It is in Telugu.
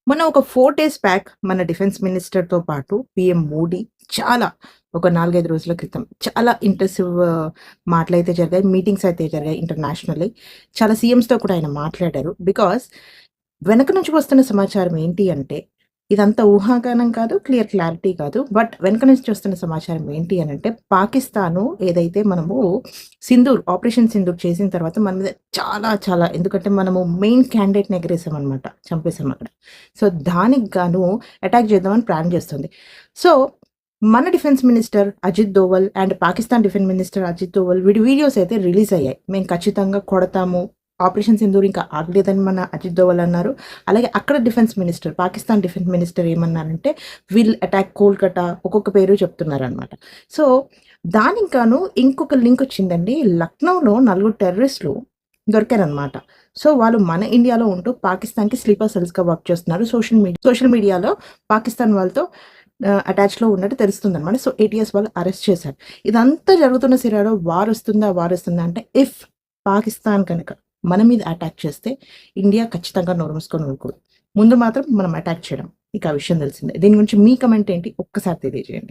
మొన్న ఒక 4 డేస్ బ్యాక్ మన డిఫెన్స్ మినిస్టర్‌తో పాటు పీఎం మోడీ చాలా ఒక 4, 5 రోజుల క్రితం చాలా ఇంటెన్సివ్ మాటలైతే జరిగాయి. మీటింగ్స్ అయితే జరిగాయి ఇంటర్నేషనల్లీ. చాలా సీఎమ్స్‌తో కూడా ఆయన మాట్లాడారు. బికాజ్ వెనక నుంచి వస్తున్న సమాచారం ఏంటి అంటే, ఇదంతా ఊహాగానం కాదు, క్లారిటీ కాదు. బట్ వెనక నుంచి వస్తున్న సమాచారం ఏంటి అనంటే, పాకిస్తాను ఏదైతే మనము ఆపరేషన్ సింధూర్ చేసిన తర్వాత మన మీద చాలా చాలా ఎందుకంటే మనము మెయిన్ క్యాండిడేట్‌ని ఎగరేసామనమాట. చంపేసాం అక్కడ. సో, దానికి గాను అటాక్ చేద్దామని ప్లాన్ చేస్తుంది. సో, మన defence minister Ajit Doval and Pakistan defence minister Ajit Doval videos అయితే రిలీజ్ అయ్యాయి. మేము ఖచ్చితంగా కొడతాము. ఆపరేషన్ సింధూర్ ఇంకా ఆగలేదని మన అజిత్ దోవల్ అన్నారు. అలాగే అక్కడ పాకిస్తాన్ డిఫెన్స్ మినిస్టర్ ఏమన్నారంటే, విల్ అటాక్ కోల్‌కతా ఒక్కొక్క పేరు చెప్తున్నారనమాట. సో, దానికి గాను ఇంకొక లింక్ వచ్చిందండి. లక్నోలో నలుగురు టెర్రరిస్టులు దొరికారనమాట. సో, వాళ్ళు మన ఇండియాలో ఉంటూ పాకిస్తాన్‌కి స్లీపర్ సెల్స్‌గా వర్క్ చేస్తున్నారు. సోషల్ మీడియాలో పాకిస్తాన్ వాళ్ళతో అటాచ్‌లో ఉన్నట్టు తెలుస్తుందనమాట. సో, ఏటీఎస్ వాళ్ళు అరెస్ట్ చేశారు. ఇదంతా జరుగుతున్న సినారియోలో వారొస్తుందా అంటే పాకిస్తాన్ కనుక మన మీద అటాక్ చేస్తే ఇండియా ఖచ్చితంగా నోరు మూసుకొని ఊరుకోదు. ముందు మాత్రం మనం అటాక్ చేయడం. మీకు ఆ విషయం తెలిసిందే. దీని గురించి మీ కమెంట్ ఏంటి? ఒక్కసారి తెలియజేయండి.